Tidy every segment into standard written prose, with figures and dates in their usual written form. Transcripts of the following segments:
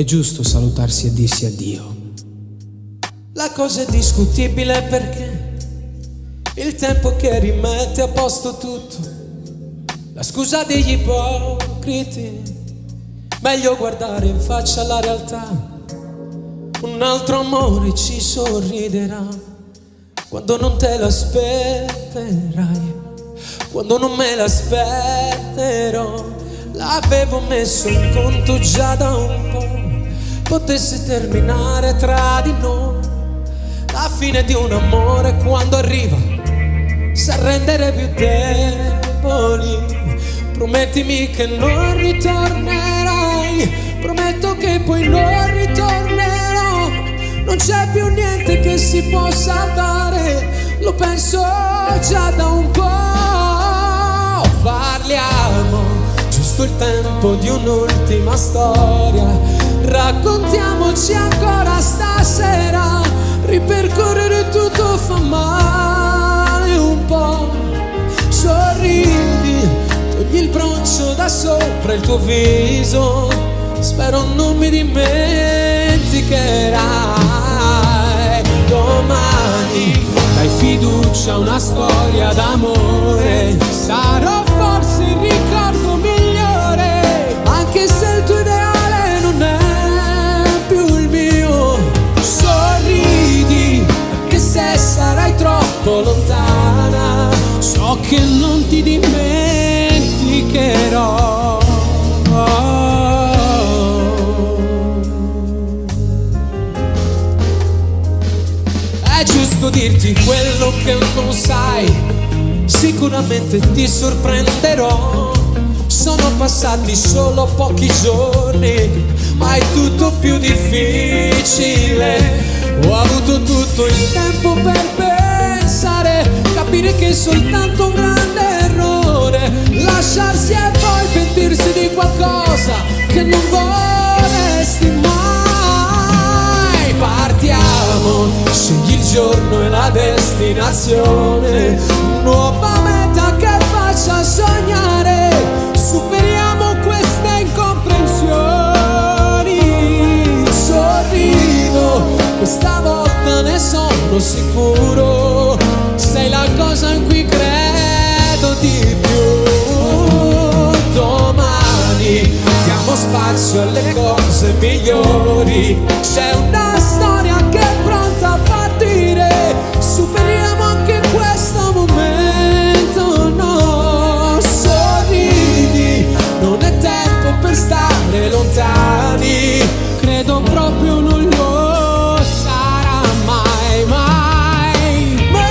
è giusto salutarsi e dirsi addio. La cosa è discutibile perché il tempo che rimette a posto tutto, la scusa degli ipocriti, meglio guardare in faccia la realtà. Un altro amore ci sorriderà quando non te l'aspetterai, quando non me l'aspetterò. L'avevo messo in conto già da un po', potesse terminare tra di noi. La fine di un amore quando arriva sa rendere più deboli. Promettimi che non ritornerai, prometto che poi non ritornerò. Non c'è più niente che si possa fare, lo penso già da un po'. Parliamo, giusto il tempo di un'ultima storia, raccontiamoci ancora stasera. Ripercorrere tutto fa male un po'. Sorridi, togli il broncio da sopra il tuo viso, spero non mi dimenticherai. Domani dai fiducia a una storia d'amore, sarò forse il ricordo migliore, anche se il tuo ideale non è più il mio. Sorridi, anche se sarai troppo lontana, so che non ti dimenticherò. È giusto dirti quello che non sai, sicuramente ti sorprenderò. Sono passati solo pochi giorni, ma è tutto più difficile. Ho avuto tutto il tempo per pensare, capire che è soltanto un grande errore lasciarsi e poi pentirsi di qualcosa che non vorresti mai. Partiamo, scegli il giorno e la destinazione, nuova meta che faccia sognare. Superiamo queste incomprensioni. Sorrido, questa volta ne sono sicuro, sei la cosa in cui credo di più. Domani diamo spazio alle cose migliori, c'è una storia che è pronta a partire. Superiamo anche questo momento, no. Sorridi, non è tempo per stare lontani, credo proprio non lo sarà mai, mai, mai,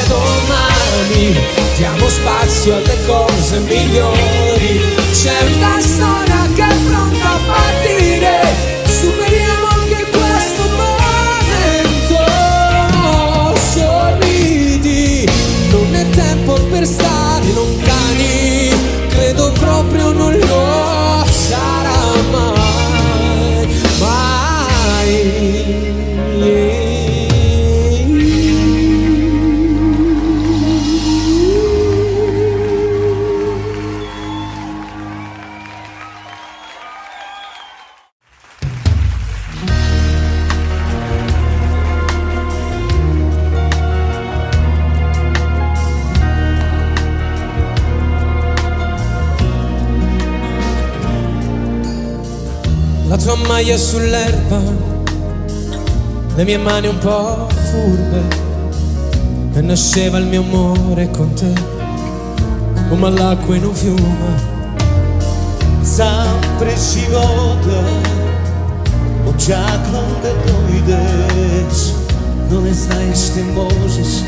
domani diamo spazio alle cose migliori, c'è una storia che è pronta a partire. Superiamo anche questo momento. Sorridi, non è tempo per stare lontani, credo proprio non lo sarà mai, mai. La tua maglia sull'erba, le mie mani un po' furbe, e nasceva il mio amore con te, come l'acqua in un fiume. Sempre si vota, o già quando doides, non estais teimosos,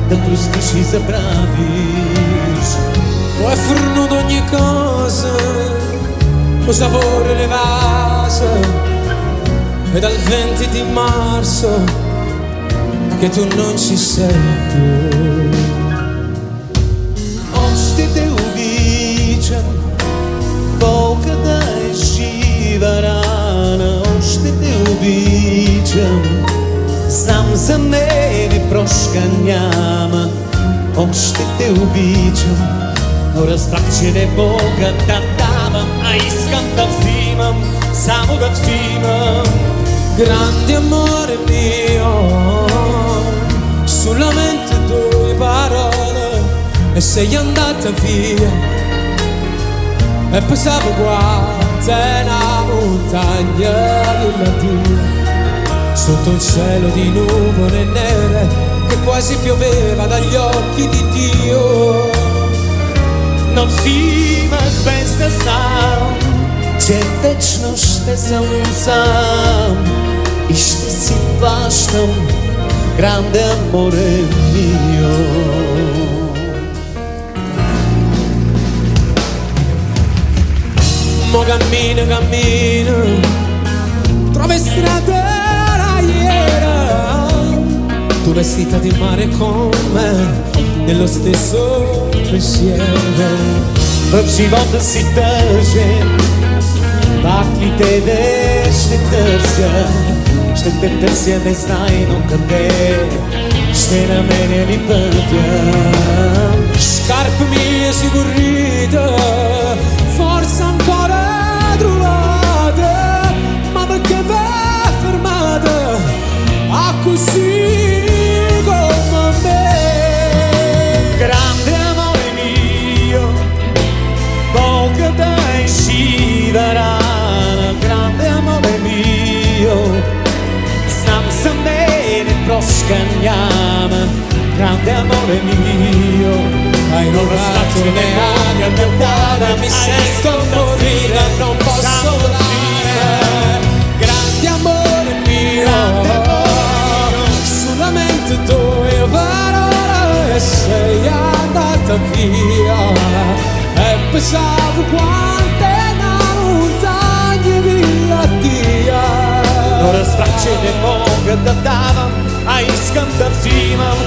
da precisa bravis. O è forno d'ogni cosa, o sapore le vase, e dal 20 di marzo che tu non ci sei più. Oste teu vice, boca da scivarana, oste teu vice. se mene proskanjama Ošte te uviđam, no razvraće ne Boga da davam, a iskam da vzimam, samo da vzimam. Grande amore mio, solamente due parole e sei andata via. E pensavo guarda una montagna di lattina, sotto un cielo di nuvole nere che quasi pioveva dagli occhi di Dio. No vzimaj bez da znam, će večnost te sam i što si baštam, grande amore mio. Mo cammino, cammino, trovo strade iera, tu vestita di mare con me, nello stesso pensiero. В живота си тъжен, пак ли тебе ще търся? Ще те търся незнайно къде, ще намеря ли пътя? Scarpe mie sicurite, forse ancora trovate, ma perché v'è fermata a così come me? Grande amore mio, poca dai scivarana. Grande amore mio, znam se mene proskanjama. Grande amore mio, Hai rubato le ali a mia guarda, mi sento morire, non posso volare. Grande amore mio, solamente due parole e sei andata via. E pensavo quante montagne via Dio. no razvraćene moga da davam, a iskam da vzimam,